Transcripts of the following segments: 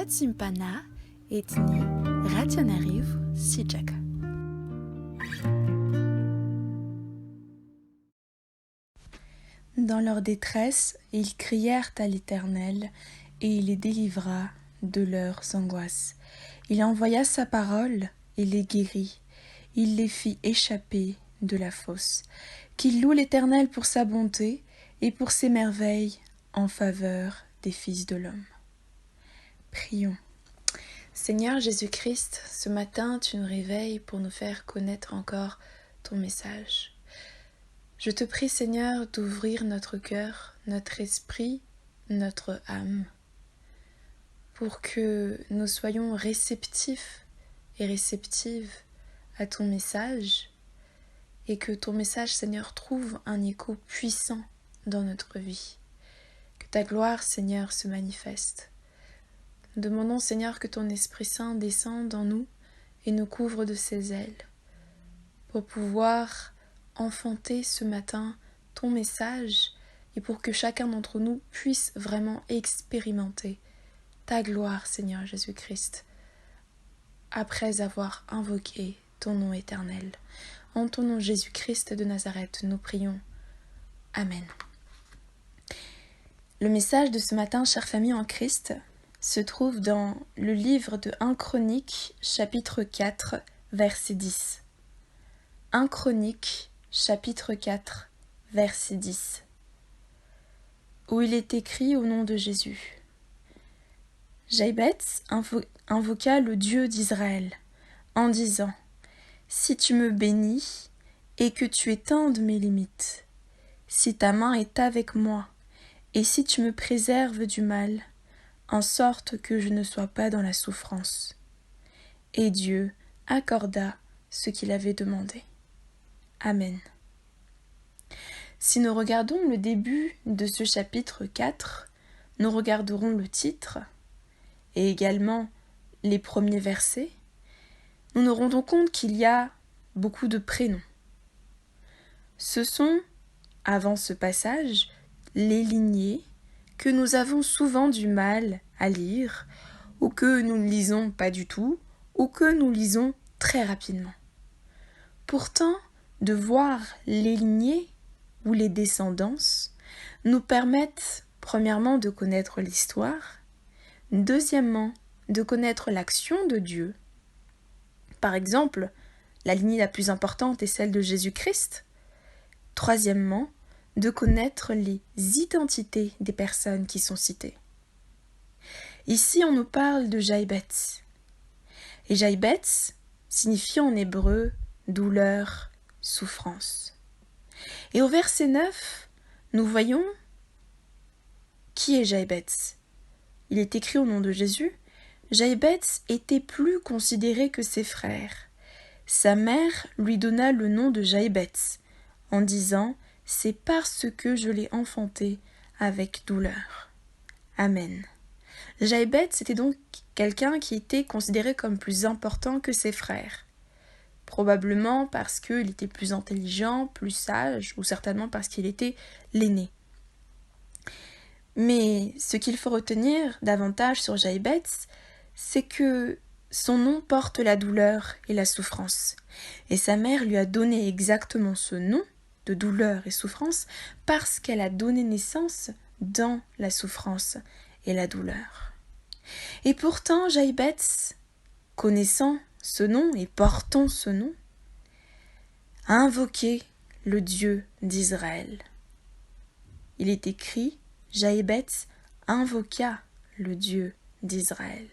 Simpana etni rationariv sijaka. Dans leur détresse, ils crièrent à l'Éternel, et il les délivra de leurs angoisses. Il envoya sa parole et les guérit. Il les fit échapper de la fosse. Qu'ils louent l'Éternel pour sa bonté et pour ses merveilles en faveur des fils de l'homme. Prions. Seigneur Jésus-Christ, ce matin tu nous réveilles pour nous faire connaître encore ton message. Je te prie Seigneur d'ouvrir notre cœur, notre esprit, notre âme, pour que nous soyons réceptifs et réceptives à ton message, et que ton message Seigneur trouve un écho puissant dans notre vie. Que ta gloire Seigneur se manifeste. Nous demandons Seigneur que ton Esprit Saint descende en nous et nous couvre de ses ailes, pour pouvoir enfanter ce matin ton message et pour que chacun d'entre nous puisse vraiment expérimenter ta gloire Seigneur Jésus-Christ, après avoir invoqué ton nom éternel. En ton nom Jésus-Christ de Nazareth, nous prions. Amen. Le message de ce matin, chère famille en Christ, se trouve dans le livre de 1 Chroniques, chapitre 4, verset 10. 1 Chroniques, chapitre 4, verset 10, où il est écrit au nom de Jésus. Jaïbetz invoqua le Dieu d'Israël, en disant « Si tu me bénis et que tu étendes mes limites, si ta main est avec moi, et si tu me préserves du mal, en sorte que je ne sois pas dans la souffrance. » Et Dieu accorda ce qu'il avait demandé. Amen. Si nous regardons le début de ce chapitre 4, nous regarderons le titre et également les premiers versets. Nous nous rendons compte qu'il y a beaucoup de prénoms. Ce sont, avant ce passage, les lignées que nous avons souvent du mal à lire, ou que nous ne lisons pas du tout, ou que nous lisons très rapidement. Pourtant, de voir les lignées ou les descendances nous permettent, premièrement, de connaître l'histoire, deuxièmement, de connaître l'action de Dieu. Par exemple, la lignée la plus importante est celle de Jésus-Christ. Troisièmement, de connaître les identités des personnes qui sont citées. Ici, on nous parle de Jaïbetz. Et Jaïbetz signifie en hébreu douleur, souffrance. Et au verset 9, nous voyons qui est Jaïbetz. Il est écrit au nom de Jésus. Jaïbetz était plus considéré que ses frères. Sa mère lui donna le nom de Jaïbetz en disant « C'est parce que je l'ai enfanté avec douleur. » Amen. Jaïbetz était donc quelqu'un qui était considéré comme plus important que ses frères. Probablement parce qu'il était plus intelligent, plus sage, ou certainement parce qu'il était l'aîné. Mais ce qu'il faut retenir davantage sur Jaïbetz, c'est que son nom porte la douleur et la souffrance. Et sa mère lui a donné exactement ce nom de douleur et souffrance parce qu'elle a donné naissance dans la souffrance et la douleur. Et pourtant, Jaïbetz, connaissant ce nom et portant ce nom, a invoqué le Dieu d'Israël. Il est écrit, Jaïbetz invoqua le Dieu d'Israël.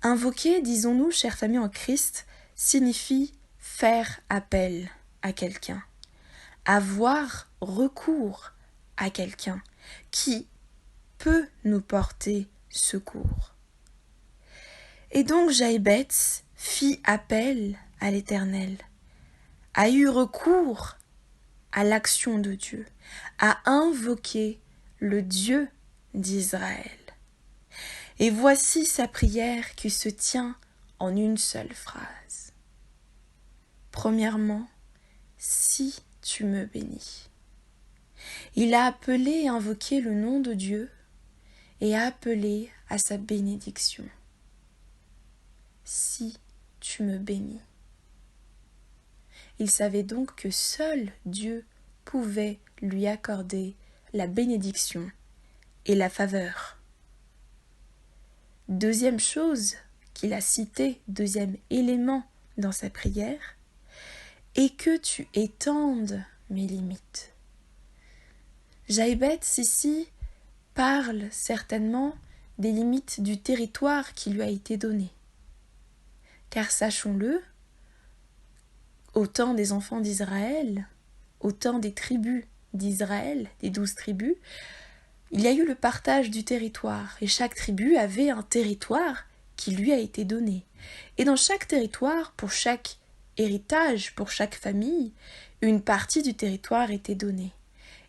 Invoquer, disons-nous, chère famille en Christ, signifie faire appel à quelqu'un, avoir recours à quelqu'un qui peut nous porter secours. Et donc Jaïbetz fit appel à l'Éternel, a eu recours à l'action de Dieu, a invoqué le Dieu d'Israël. Et voici sa prière qui se tient en une seule phrase. Premièrement, si tu me bénis. Il a appelé et invoqué le nom de Dieu, et appelé à sa bénédiction. Si tu me bénis. Il savait donc que seul Dieu pouvait lui accorder la bénédiction et la faveur. Deuxième chose qu'il a citée, deuxième élément dans sa prière, et que tu étendes mes limites. Jaïbetz ici parle certainement des limites du territoire qui lui a été donné. Car sachons-le, au temps des enfants d'Israël, au temps des tribus d'Israël, des 12 tribus, il y a eu le partage du territoire et chaque tribu avait un territoire qui lui a été donné. Et dans chaque territoire, pour chaque héritage, pour chaque famille, une partie du territoire était donnée.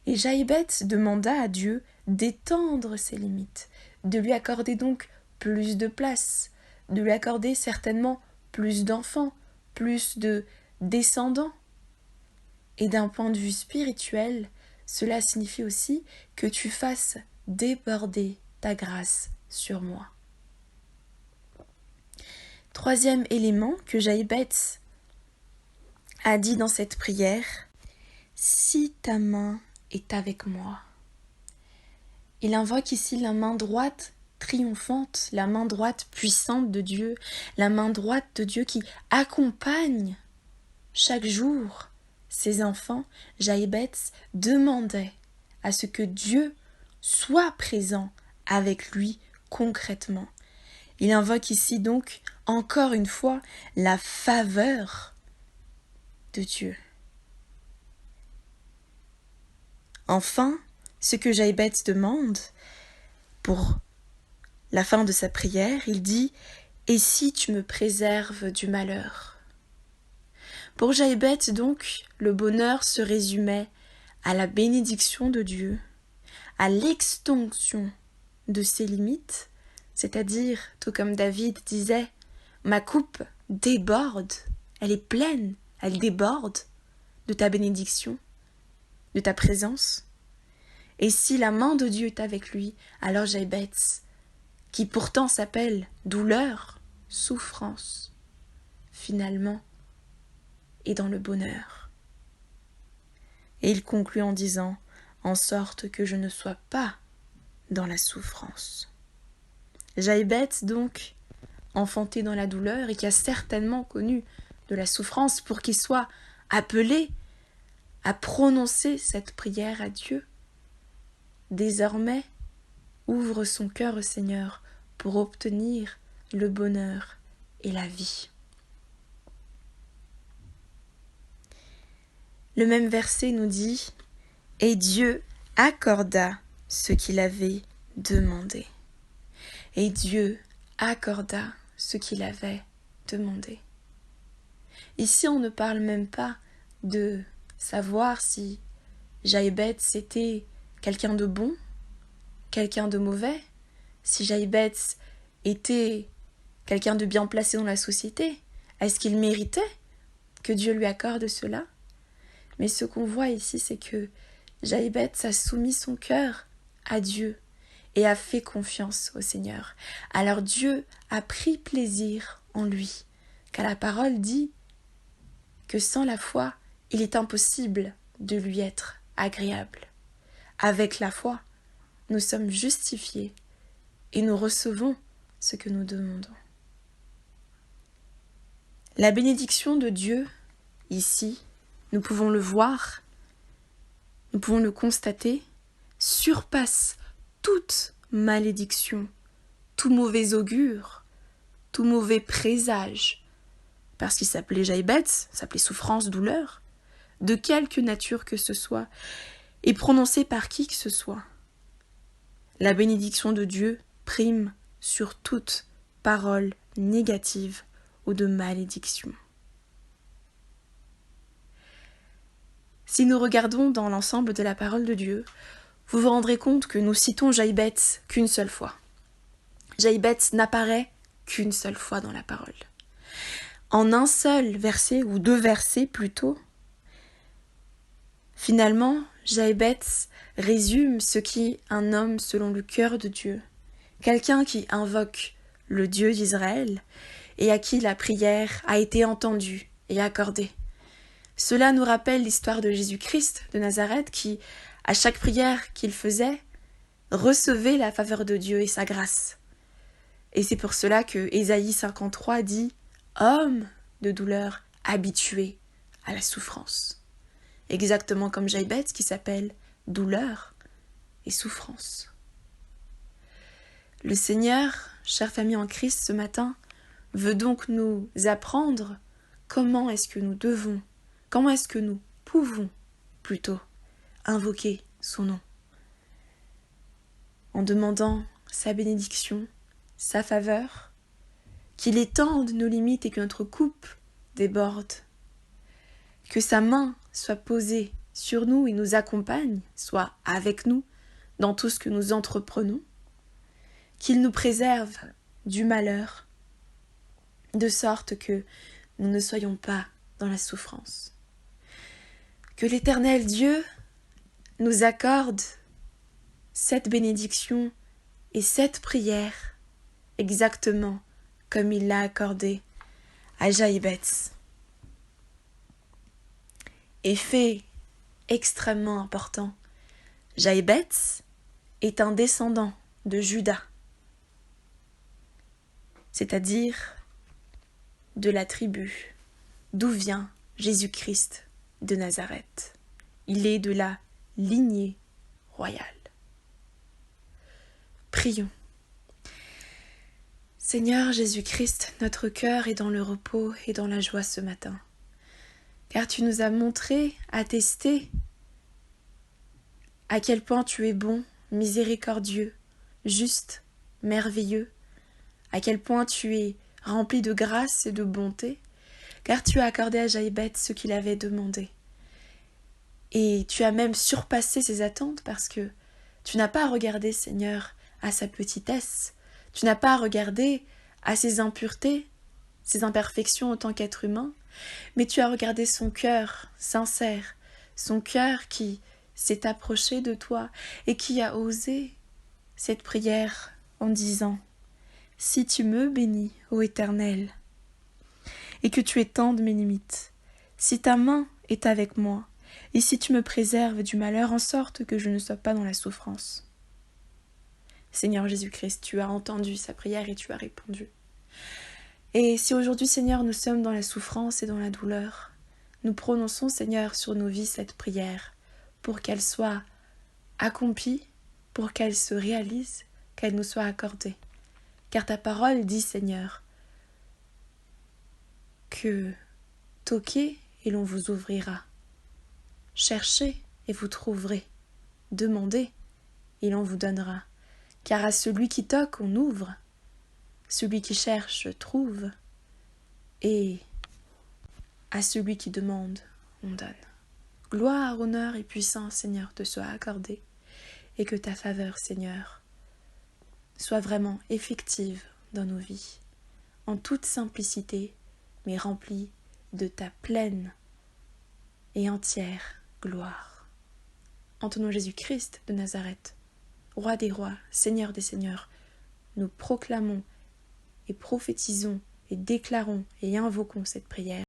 Et Jaïbetz demanda à Dieu d'étendre ses limites, de lui accorder donc plus de place, de lui accorder certainement plus d'enfants, plus de descendants. Et d'un point de vue spirituel, cela signifie aussi que tu fasses déborder ta grâce sur moi. Troisième élément que Jaïbetz a dit dans cette prière, si ta main est avec moi. Il invoque ici la main droite triomphante, la main droite puissante de Dieu, la main droite de Dieu qui accompagne chaque jour ses enfants. Jaïbetz demandait à ce que Dieu soit présent avec lui concrètement. Il invoque ici donc encore une fois la faveur de Dieu. Enfin, ce que Jaïbetz demande pour la fin de sa prière, il dit « Et si tu me préserves du malheur ?» Pour Jaïbetz donc, le bonheur se résumait à la bénédiction de Dieu, à l'extension de ses limites, c'est-à-dire, tout comme David disait, ma coupe déborde, elle est pleine, elle déborde de ta bénédiction, de ta présence. Et si la main de Dieu est avec lui, alors Jaïbetz, qui pourtant s'appelle douleur, souffrance, finalement, est dans le bonheur. Et il conclut en disant, en sorte que je ne sois pas dans la souffrance. Jaïbetz donc, enfanté dans la douleur et qui a certainement connu de la souffrance pour qu'il soit appelé à prononcer cette prière à Dieu, désormais ouvre son cœur au Seigneur pour obtenir le bonheur et la vie. Le même verset nous dit « Et Dieu accorda ce qu'il avait demandé. » Et Dieu accorda ce qu'il avait demandé. Ici, on ne parle même pas de savoir si Jaïbetz était quelqu'un de bon, quelqu'un de mauvais, si Jaïbetz était quelqu'un de bien placé dans la société. Est-ce qu'il méritait que Dieu lui accorde cela? Mais ce qu'on voit ici, c'est que Jaïbetz a soumis son cœur à Dieu et a fait confiance au Seigneur. Alors Dieu a pris plaisir en lui, car la parole dit que sans la foi, il est impossible de lui être agréable. Avec la foi, nous sommes justifiés et nous recevons ce que nous demandons. La bénédiction de Dieu, ici, nous pouvons le voir, nous pouvons le constater, surpasse toute malédiction, tout mauvais augure, tout mauvais présage, parce qu'il s'appelait Jaïbetz, s'appelait souffrance, douleur, de quelque nature que ce soit, et prononcé par qui que ce soit. La bénédiction de Dieu prime sur toute parole négative ou de malédiction. Si nous regardons dans l'ensemble de la parole de Dieu, vous vous rendrez compte que nous citons Jaïbetz qu'une seule fois. Jaïbetz n'apparaît qu'une seule fois dans la parole. En un seul verset, ou deux versets plutôt, finalement, Jaïbetz résume ce qu'est un homme selon le cœur de Dieu, quelqu'un qui invoque le Dieu d'Israël et à qui la prière a été entendue et accordée. Cela nous rappelle l'histoire de Jésus-Christ de Nazareth qui, à chaque prière qu'il faisait, recevait la faveur de Dieu et sa grâce. Et c'est pour cela que Ésaïe 53 dit « Homme de douleur habitué à la souffrance ». Exactement comme Jaïbeth qui s'appelle « douleur et souffrance ». Le Seigneur, chère famille en Christ, ce matin, veut donc nous apprendre comment est-ce que nous pouvons plutôt invoquer son nom, en demandant sa bénédiction, sa faveur, qu'il étende nos limites et que notre coupe déborde, que sa main soit posée sur nous et nous accompagne, soit avec nous dans tout ce que nous entreprenons, qu'il nous préserve du malheur, de sorte que nous ne soyons pas dans la souffrance. Que l'Éternel Dieu nous accorde cette bénédiction et cette prière exactement comme il l'a accordé à Jaïbeth. Et fait extrêmement important, Jaïbeth est un descendant de Juda, c'est-à-dire de la tribu d'où vient Jésus-Christ de Nazareth. Il est de la lignée royale. Prions. Seigneur Jésus-Christ, notre cœur est dans le repos et dans la joie ce matin, car tu nous as montré, attesté à quel point tu es bon, miséricordieux, juste, merveilleux, à quel point tu es rempli de grâce et de bonté, car tu as accordé à Jaïbeth ce qu'il avait demandé. Et tu as même surpassé ses attentes parce que tu n'as pas regardé, Seigneur, à sa petitesse, tu n'as pas regardé à ses impuretés, ses imperfections en tant qu'être humain, mais tu as regardé son cœur sincère, son cœur qui s'est approché de toi et qui a osé cette prière en disant « Si tu me bénis, ô Éternel, et que tu étendes mes limites, si ta main est avec moi, et si tu me préserves du malheur en sorte que je ne sois pas dans la souffrance. » Seigneur Jésus-Christ, tu as entendu sa prière et tu as répondu. Et si aujourd'hui, Seigneur, nous sommes dans la souffrance et dans la douleur, nous prononçons, Seigneur, sur nos vies cette prière pour qu'elle soit accomplie, pour qu'elle se réalise, qu'elle nous soit accordée. Car ta parole dit, Seigneur, que toquez et l'on vous ouvrira. Cherchez et vous trouverez. Demandez et l'on vous donnera. Car à celui qui toque, on ouvre. Celui qui cherche, trouve. Et à celui qui demande, on donne. Gloire, honneur et puissance, Seigneur, te soient accordés. Et que ta faveur, Seigneur, soit vraiment effective dans nos vies. En toute simplicité, mais remplie de ta pleine et entière gloire. En ton nom Jésus-Christ de Nazareth, Roi des rois, Seigneur des seigneurs, nous proclamons et prophétisons et déclarons et invoquons cette prière.